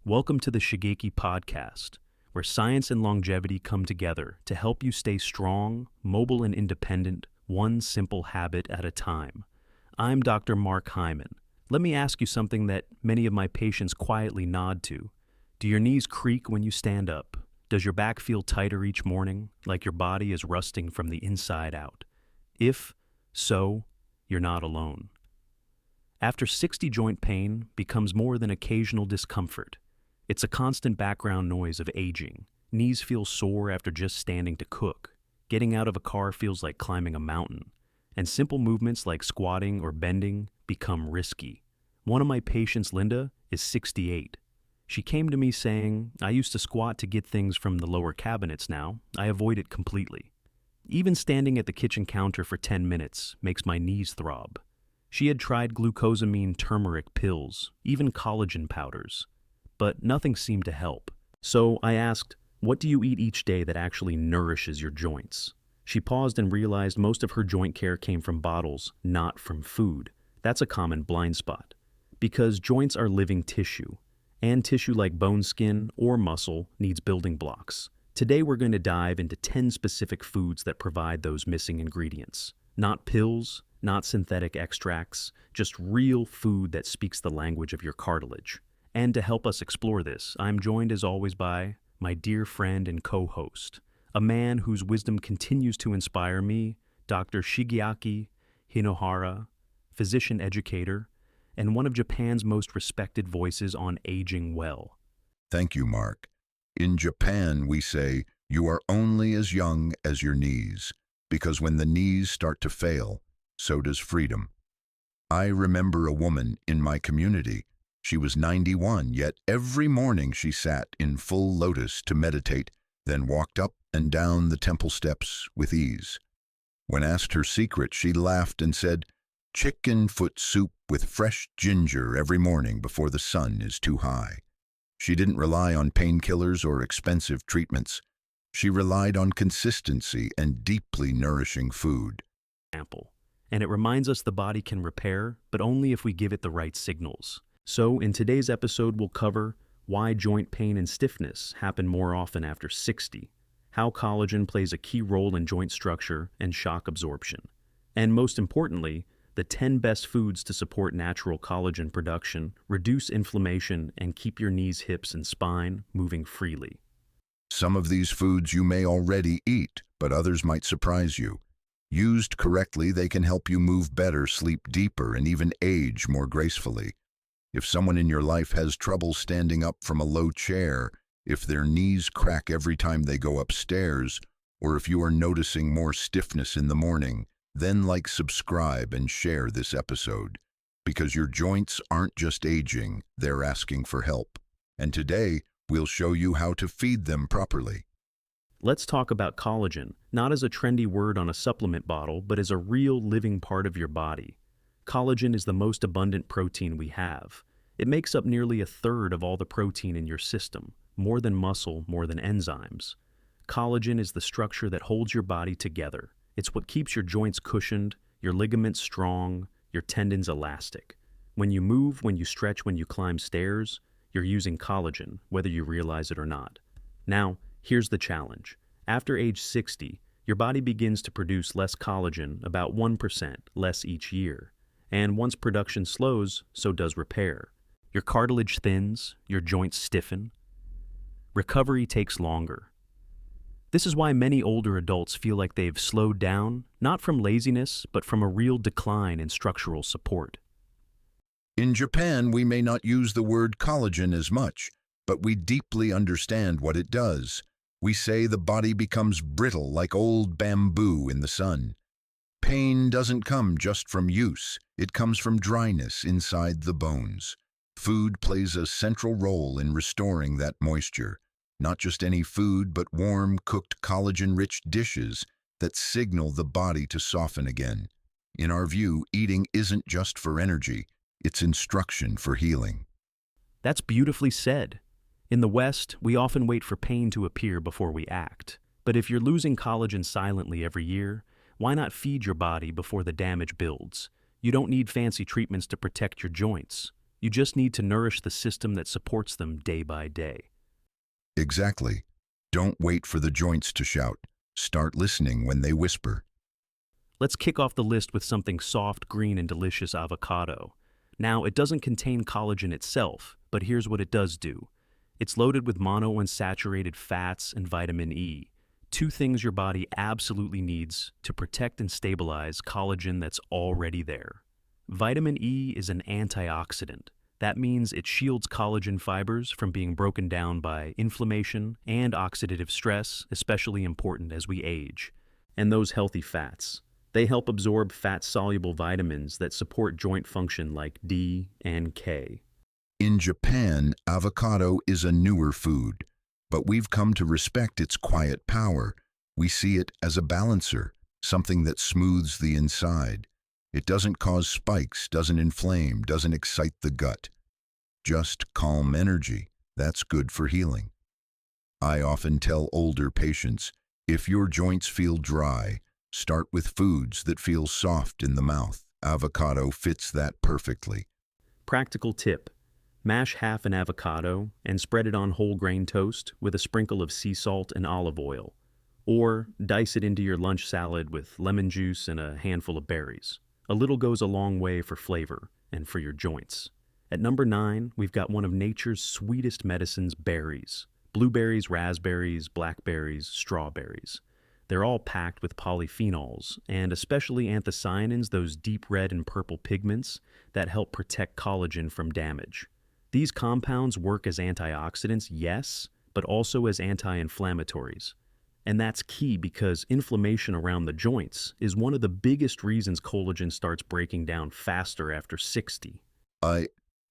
Welcome to the Shigeaki Podcast, where science and longevity come together to help you stay strong, mobile, and independent, one simple habit at a time. I'm Dr. Mark Hyman. Let me ask you something that many of my patients quietly nod to. Do your knees creak when you stand up? Does your back feel tighter each morning, like your body is rusting from the inside out? If so, you're not alone. After 60, joint pain becomes more than occasional discomfort. It's a constant background noise of aging. Knees feel sore after just standing to cook. Getting out of a car feels like climbing a mountain. And simple movements like squatting or bending become risky. One of my patients, Linda, is 68. She came to me saying, "I used to squat to get things from the lower cabinets now. I avoid it completely. Even standing at the kitchen counter for 10 minutes makes my knees throb." She had tried glucosamine turmeric pills, even collagen powders, but nothing seemed to help. So I asked, "What do you eat each day that actually nourishes your joints?" She paused and realized most of her joint care came from bottles, not from food. That's a common blind spot, because joints are living tissue, and tissue like bone, skin, or muscle needs building blocks. Today we're going to dive into 10 specific foods that provide those missing ingredients. Not pills, not synthetic extracts, just real food that speaks the language of your cartilage. And to help us explore this, I'm joined as always by my dear friend and co-host, a man whose wisdom continues to inspire me, Dr. Shigeaki Hinohara, physician educator, and one of Japan's most respected voices on aging well. Thank you, Mark. In Japan, we say, "You are only as young as your knees," because when the knees start to fail, so does freedom. I remember a woman in my community. She was 91, yet every morning she sat in full lotus to meditate, then walked up and down the temple steps with ease. When asked her secret, she laughed and said, "Chicken foot soup with fresh ginger every morning before the sun is too high." She didn't rely on painkillers or expensive treatments. She relied on consistency and deeply nourishing food. And it reminds us the body can repair, but only if we give it the right signals. So in today's episode, we'll cover why joint pain and stiffness happen more often after 60, how collagen plays a key role in joint structure and shock absorption, and most importantly, the 10 best foods to support natural collagen production, reduce inflammation, and keep your knees, hips, and spine moving freely. Some of these foods you may already eat, but others might surprise you. Used correctly, they can help you move better, sleep deeper, and even age more gracefully. If someone in your life has trouble standing up from a low chair, if their knees crack every time they go upstairs, or if you are noticing more stiffness in the morning, then subscribe, and share this episode. Because your joints aren't just aging, they're asking for help. And today, we'll show you how to feed them properly. Let's talk about collagen, not as a trendy word on a supplement bottle, but as a real living part of your body. Collagen is the most abundant protein we have. It makes up nearly a third of all the protein in your system, more than muscle, more than enzymes. Collagen is the structure that holds your body together. It's what keeps your joints cushioned, your ligaments strong, your tendons elastic. When you move, when you stretch, when you climb stairs, you're using collagen, whether you realize it or not. Now, here's the challenge. After age 60, your body begins to produce less collagen, about 1% less each year. And once production slows, so does repair. Your cartilage thins, your joints stiffen. Recovery takes longer. This is why many older adults feel like they've slowed down, not from laziness, but from a real decline in structural support. In Japan, we may not use the word collagen as much, but we deeply understand what it does. We say the body becomes brittle like old bamboo in the sun. Pain doesn't come just from use. It comes from dryness inside the bones. Food plays a central role in restoring that moisture. Not just any food, but warm, cooked, collagen-rich dishes that signal the body to soften again. In our view, eating isn't just for energy. It's instruction for healing. That's beautifully said. In the West, we often wait for pain to appear before we act. But if you're losing collagen silently every year, why not feed your body before the damage builds? You don't need fancy treatments to protect your joints. You just need to nourish the system that supports them day by day. Exactly. Don't wait for the joints to shout. Start listening when they whisper. Let's kick off the list with something soft, green, and delicious: avocado. Now, it doesn't contain collagen itself, but here's what it does do. It's loaded with monounsaturated fats and vitamin E, two things your body absolutely needs to protect and stabilize collagen that's already there. Vitamin E is an antioxidant. That means it shields collagen fibers from being broken down by inflammation and oxidative stress, especially important as we age. And those healthy fats, they help absorb fat-soluble vitamins that support joint function like D and K. In Japan, avocado is a newer food, but we've come to respect its quiet power. We see it as a balancer, something that smooths the inside. It doesn't cause spikes, doesn't inflame, doesn't excite the gut. Just calm energy. That's good for healing. I often tell older patients, if your joints feel dry, start with foods that feel soft in the mouth. Avocado fits that perfectly. Practical tip: mash half an avocado and spread it on whole grain toast with a sprinkle of sea salt and olive oil. Or dice it into your lunch salad with lemon juice and a handful of berries. A little goes a long way for flavor and for your joints. At number 9, we've got one of nature's sweetest medicines: berries. Blueberries, raspberries, blackberries, strawberries. They're all packed with polyphenols, and especially anthocyanins, those deep red and purple pigments that help protect collagen from damage. These compounds work as antioxidants, yes, but also as anti-inflammatories. And that's key because inflammation around the joints is one of the biggest reasons collagen starts breaking down faster after 60.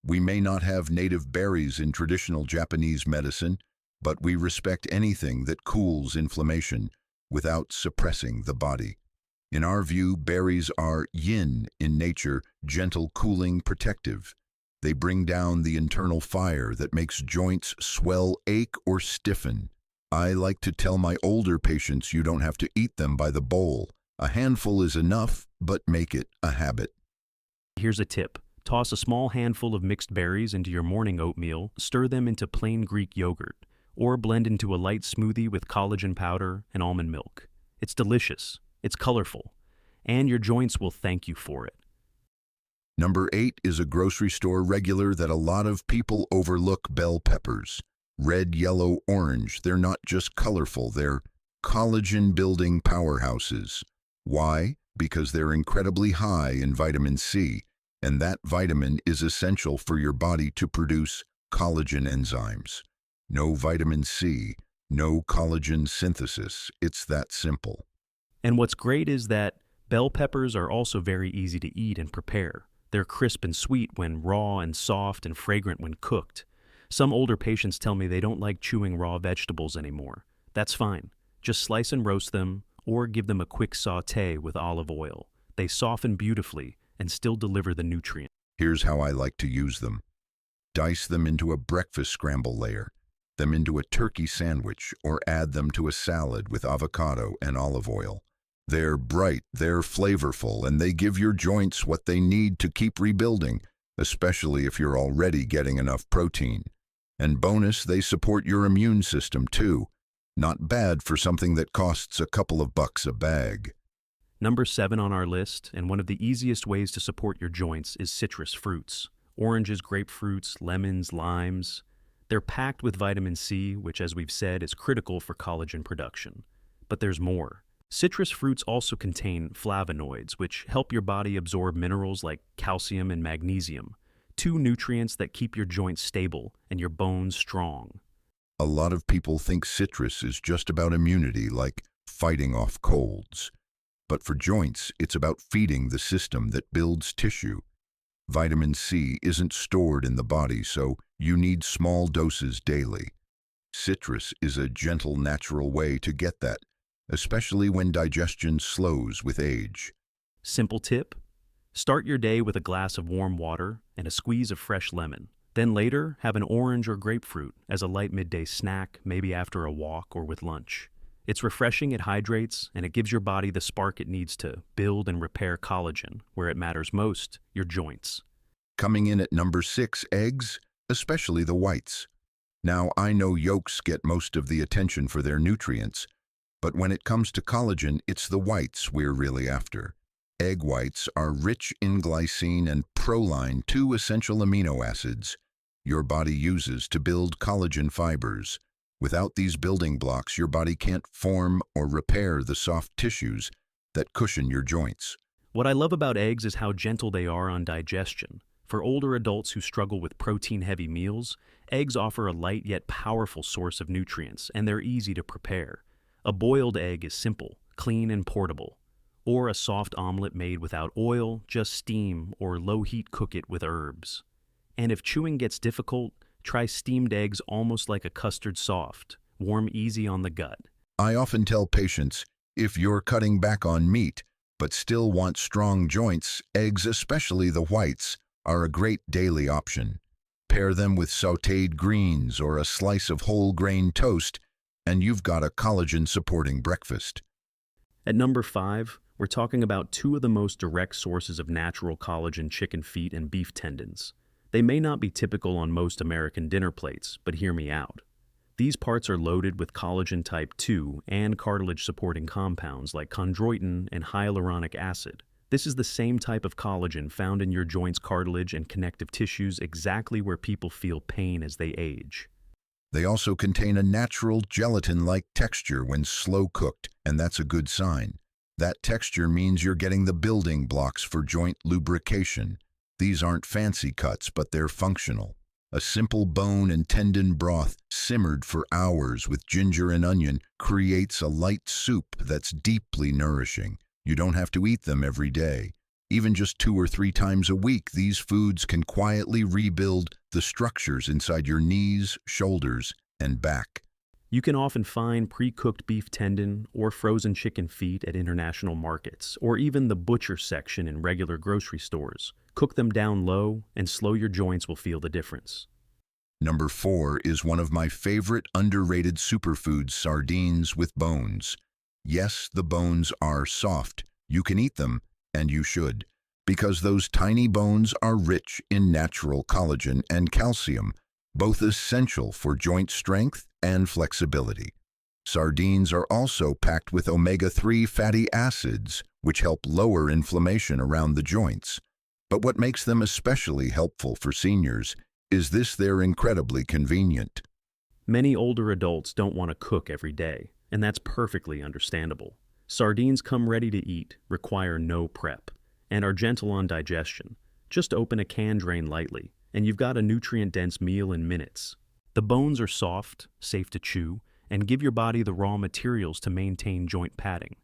We may not have native berries in traditional Japanese medicine, but we respect anything that cools inflammation without suppressing the body. In our view, berries are yin in nature, gentle, cooling, protective. They bring down the internal fire that makes joints swell, ache, or stiffen. I like to tell my older patients you don't have to eat them by the bowl. A handful is enough, but make it a habit. Here's a tip. Toss a small handful of mixed berries into your morning oatmeal, stir them into plain Greek yogurt, or blend into a light smoothie with collagen powder and almond milk. It's delicious, it's colorful, and your joints will thank you for it. Number 8 is a grocery store regular that a lot of people overlook: bell peppers. Red, yellow, orange. They're not just colorful, they're collagen-building powerhouses. Why? Because they're incredibly high in vitamin C, and that vitamin is essential for your body to produce collagen enzymes. No vitamin C, no collagen synthesis. It's that simple. And what's great is that bell peppers are also very easy to eat and prepare. They're crisp and sweet when raw and soft and fragrant when cooked. Some older patients tell me they don't like chewing raw vegetables anymore. That's fine. Just slice and roast them, or give them a quick sauté with olive oil. They soften beautifully and still deliver the nutrient. Here's how I like to use them. Dice them into a breakfast scramble layer, them into a turkey sandwich, or add them to a salad with avocado and olive oil. They're bright, they're flavorful, and they give your joints what they need to keep rebuilding, especially if you're already getting enough protein. And bonus, they support your immune system too. Not bad for something that costs a couple of bucks a bag. Number 7 on our list, and one of the easiest ways to support your joints, is citrus fruits. Oranges, grapefruits, lemons, limes. They're packed with vitamin C, which, as we've said, is critical for collagen production. But there's more. Citrus fruits also contain flavonoids, which help your body absorb minerals like calcium and magnesium, two nutrients that keep your joints stable and your bones strong. A lot of people think citrus is just about immunity, like fighting off colds. But for joints, it's about feeding the system that builds tissue. Vitamin C isn't stored in the body, so you need small doses daily. Citrus is a gentle, natural way to get that, especially when digestion slows with age. Simple tip: start your day with a glass of warm water and a squeeze of fresh lemon. Then later, have an orange or grapefruit as a light midday snack, maybe after a walk or with lunch. It's refreshing, it hydrates, and it gives your body the spark it needs to build and repair collagen, where it matters most: your joints. Coming in at number 6, eggs, especially the whites. Now, I know yolks get most of the attention for their nutrients, but when it comes to collagen, it's the whites we're really after. Egg whites are rich in glycine and proline, two essential amino acids your body uses to build collagen fibers. Without these building blocks, your body can't form or repair the soft tissues that cushion your joints. What I love about eggs is how gentle they are on digestion. For older adults who struggle with protein-heavy meals, eggs offer a light yet powerful source of nutrients, and they're easy to prepare. A boiled egg is simple, clean, and portable. Or a soft omelet made without oil, just steam or low-heat cook it with herbs. And if chewing gets difficult, try steamed eggs almost like a custard soft, warm easy on the gut. I often tell patients, if you're cutting back on meat but still want strong joints, eggs, especially the whites, are a great daily option. Pair them with sautéed greens or a slice of whole grain toast, and you've got a collagen-supporting breakfast. At number 5, we're talking about two of the most direct sources of natural collagen: chicken feet and beef tendons. They may not be typical on most American dinner plates, but hear me out. These parts are loaded with collagen type 2 and cartilage-supporting compounds like chondroitin and hyaluronic acid. This is the same type of collagen found in your joints' cartilage and connective tissues, exactly where people feel pain as they age. They also contain a natural gelatin-like texture when slow cooked, and that's a good sign. That texture means you're getting the building blocks for joint lubrication. These aren't fancy cuts, but they're functional. A simple bone and tendon broth simmered for hours with ginger and onion creates a light soup that's deeply nourishing. You don't have to eat them every day. Even just 2 or 3 times a week, these foods can quietly rebuild the structures inside your knees, shoulders, and back. You can often find pre-cooked beef tendon or frozen chicken feet at international markets, or even the butcher section in regular grocery stores. Cook them down low, and slow your joints will feel the difference. Number 4 is one of my favorite underrated superfoods: sardines with bones. Yes, the bones are soft. You can eat them, and you should, because those tiny bones are rich in natural collagen and calcium, both essential for joint strength and flexibility. Sardines are also packed with omega-3 fatty acids, which help lower inflammation around the joints. But what makes them especially helpful for seniors is they're incredibly convenient. Many older adults don't want to cook every day, and that's perfectly understandable. Sardines come ready to eat, require no prep, and are gentle on digestion. Just open a can drain lightly, and you've got a nutrient-dense meal in minutes. The bones are soft, safe to chew, and give your body the raw materials to maintain joint padding.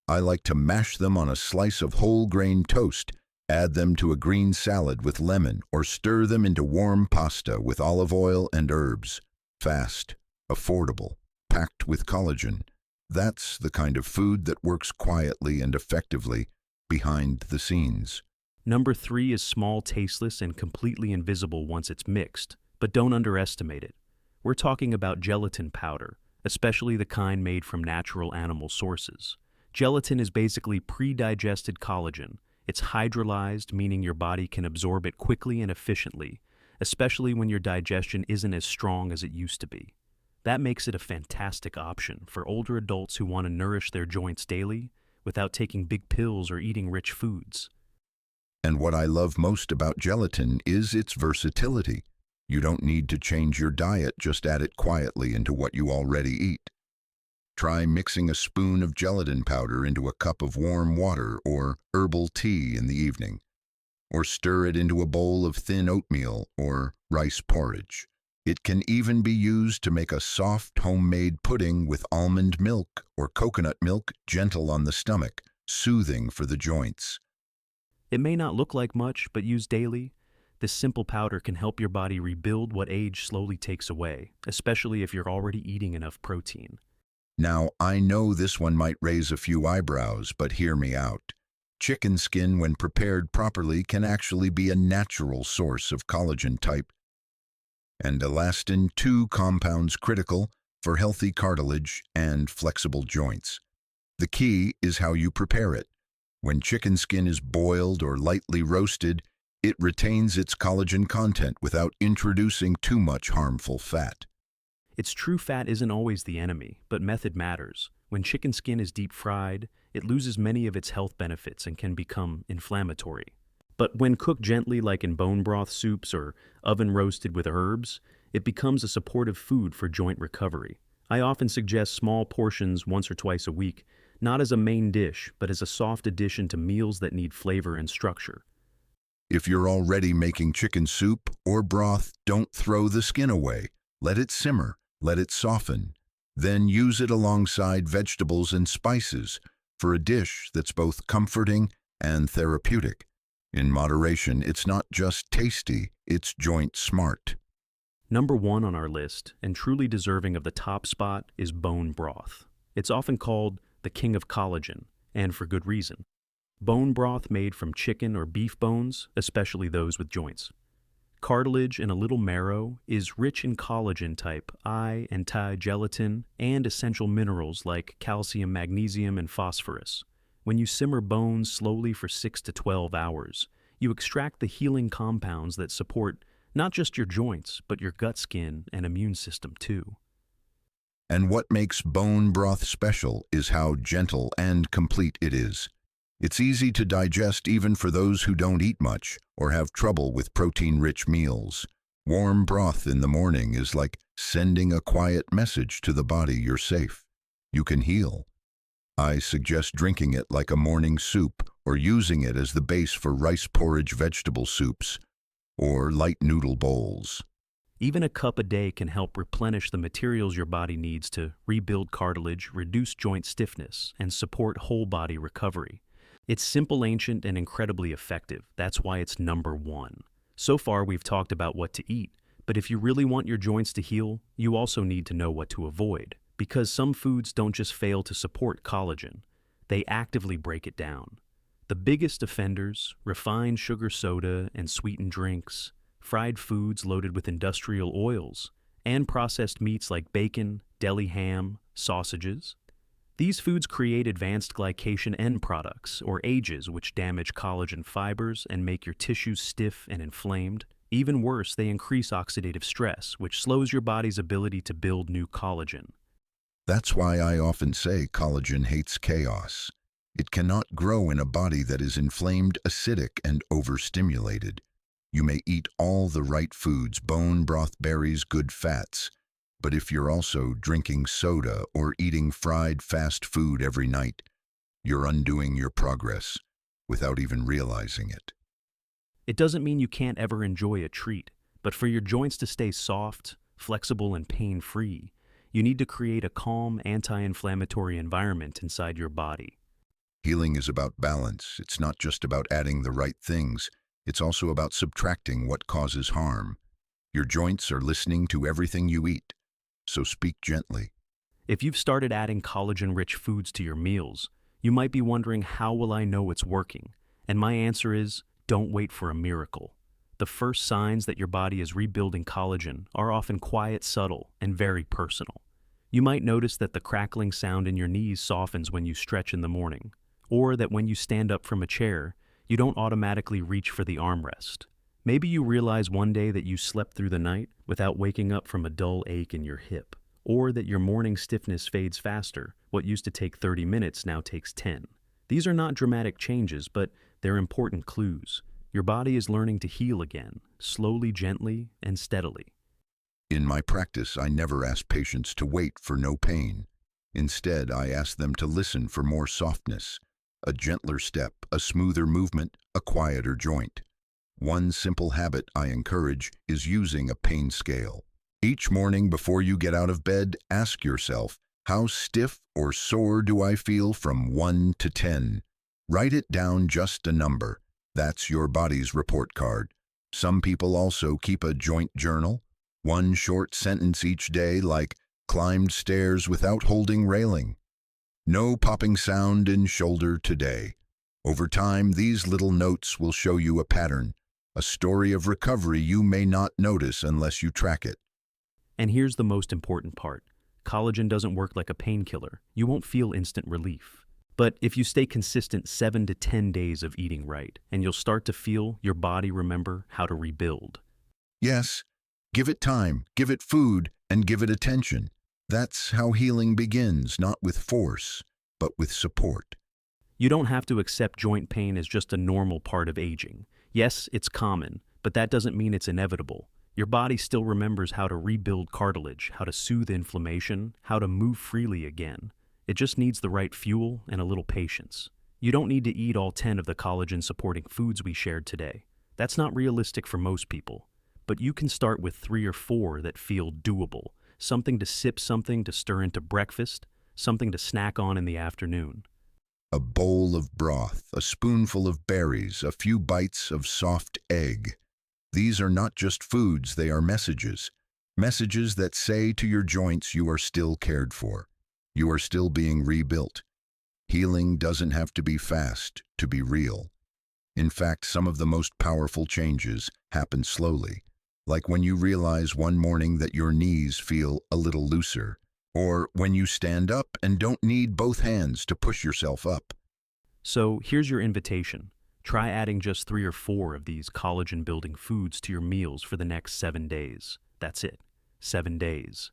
I like to mash them on a slice of whole grain toast, add them to a green salad with lemon, or stir them into warm pasta with olive oil and herbs. Fast, affordable, packed with collagen. That's the kind of food that works quietly and effectively behind the scenes. Number 3 is small, tasteless, and completely invisible once it's mixed, but don't underestimate it. We're talking about gelatin powder, especially the kind made from natural animal sources. Gelatin is basically pre-digested collagen. It's hydrolyzed, meaning your body can absorb it quickly and efficiently, especially when your digestion isn't as strong as it used to be. That makes it a fantastic option for older adults who want to nourish their joints daily without taking big pills or eating rich foods. And what I love most about gelatin is its versatility. You don't need to change your diet, just add it quietly into what you already eat. Try mixing a spoon of gelatin powder into a cup of warm water or herbal tea in the evening, or stir it into a bowl of thin oatmeal or rice porridge. It can even be used to make a soft homemade pudding with almond milk or coconut milk, gentle on the stomach, soothing for the joints. It may not look like much, but used daily, this simple powder can help your body rebuild what age slowly takes away, especially if you're already eating enough protein. Now, I know this one might raise a few eyebrows, but hear me out. Chicken skin, when prepared properly, can actually be a natural source of collagen type and elastin, 2 compounds critical for healthy cartilage and flexible joints. The key is how you prepare it. When chicken skin is boiled or lightly roasted, It retains its collagen content without introducing too much harmful fat. Its true fat isn't always the enemy, but method matters. When chicken skin is deep fried, it loses many of its health benefits and can become inflammatory. But when cooked gently like in bone broth soups or oven roasted with herbs, it becomes a supportive food for joint recovery. I often suggest small portions once or twice a week, not as a main dish, but as a soft addition to meals that need flavor and structure. If you're already making chicken soup or broth, don't throw the skin away. Let it simmer, let it soften. Then use it alongside vegetables and spices for a dish that's both comforting and therapeutic. In moderation, it's not just tasty, it's joint smart. Number 1 on our list, and truly deserving of the top spot, is bone broth. It's often called the king of collagen, and for good reason. Bone broth made from chicken or beef bones, especially those with joints. Cartilage and a little marrow is rich in collagen type I, anti-gelatin, and essential minerals like calcium, magnesium, and phosphorus. When you simmer bones slowly for 6 to 12 hours, you extract the healing compounds that support not just your joints, but your gut skin and immune system too. And what makes bone broth special is how gentle and complete it is. It's easy to digest even for those who don't eat much or have trouble with protein-rich meals. Warm broth in the morning is like sending a quiet message to the body you're safe. You can heal. I suggest drinking it like a morning soup or using it as the base for rice porridge vegetable soups or light noodle bowls. Even a cup a day can help replenish the materials your body needs to rebuild cartilage, reduce joint stiffness, and support whole body recovery. It's simple, ancient, and incredibly effective. That's why it's number 1. So far, we've talked about what to eat, but if you really want your joints to heal, you also need to know what to avoid, because some foods don't just fail to support collagen, they actively break it down. The biggest offenders: refined sugar soda and sweetened drinks, fried foods loaded with industrial oils, and processed meats like bacon, deli ham, sausages. These foods create advanced glycation end products, or AGEs, which damage collagen fibers and make your tissues stiff and inflamed. Even worse, they increase oxidative stress, which slows your body's ability to build new collagen. That's why I often say collagen hates chaos. It cannot grow in a body that is inflamed, acidic, and overstimulated. You may eat all the right foods, bone broth, berries, good fats, but if you're also drinking soda or eating fried fast food every night, you're undoing your progress without even realizing it. It doesn't mean you can't ever enjoy a treat, but for your joints to stay soft, flexible, and pain-free, you need to create a calm, anti-inflammatory environment inside your body. Healing is about balance. It's not just about adding the right things. It's also about subtracting what causes harm. Your joints are listening to everything you eat, so speak gently. If you've started adding collagen-rich foods to your meals, you might be wondering, how will I know it's working? And my answer is, don't wait for a miracle. The first signs that your body is rebuilding collagen are often quiet, subtle, and very personal. You might notice that the crackling sound in your knees softens when you stretch in the morning, or that when you stand up from a chair, you don't automatically reach for the armrest. Maybe you realize one day that you slept through the night without waking up from a dull ache in your hip, or that your morning stiffness fades faster. What used to take 30 minutes now takes 10. These are not dramatic changes, but they're important clues. Your body is learning to heal again, slowly, gently, and steadily. In my practice, I never ask patients to wait for no pain. Instead, I ask them to listen for more softness, a gentler step, a smoother movement, a quieter joint. One simple habit I encourage is using a pain scale. Each morning before you get out of bed, ask yourself, how stiff or sore do I feel from 1 to 10? Write it down, just a number. That's your body's report card. Some people also keep a joint journal. One short sentence each day, like, climbed stairs without holding railing. No popping sound in shoulder today. Over time, these little notes will show you a pattern, a story of recovery you may not notice unless you track it. And here's the most important part. Collagen doesn't work like a painkiller. You won't feel instant relief. But if you stay consistent 7 to 10 days of eating right, and you'll start to feel your body remember how to rebuild. Yes, give it time, give it food, and give it attention. That's how healing begins, not with force, but with support. You don't have to accept joint pain as just a normal part of aging. Yes, it's common, but that doesn't mean it's inevitable. Your body still remembers how to rebuild cartilage, how to soothe inflammation, how to move freely again. It just needs the right fuel and a little patience. You don't need to eat all 10 of the collagen-supporting foods we shared today. That's not realistic for most people. But you can start with 3 or 4 that feel doable. Something to sip, something to stir into breakfast, something to snack on in the afternoon. A bowl of broth, a spoonful of berries, a few bites of soft egg. These are not just foods, they are messages. Messages that say to your joints you are still cared for. You are still being rebuilt. Healing doesn't have to be fast to be real. In fact, some of the most powerful changes happen slowly, like when you realize one morning that your knees feel a little looser, or when you stand up and don't need both hands to push yourself up. So here's your invitation. Try adding just 3 or 4 of these collagen-building foods to your meals for the next 7 days. That's it, 7 days.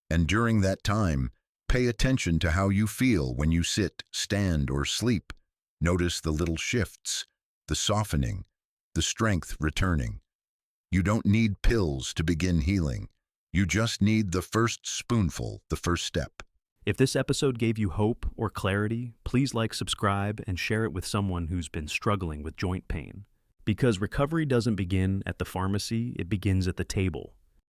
And during that time, pay attention to how you feel when you sit, stand, or sleep. Notice the little shifts, the softening, the strength returning. You don't need pills to begin healing. You just need the first spoonful, the first step. If this episode gave you hope or clarity, please like, subscribe, and share it with someone who's been struggling with joint pain. Because recovery doesn't begin at the pharmacy, it begins at the table.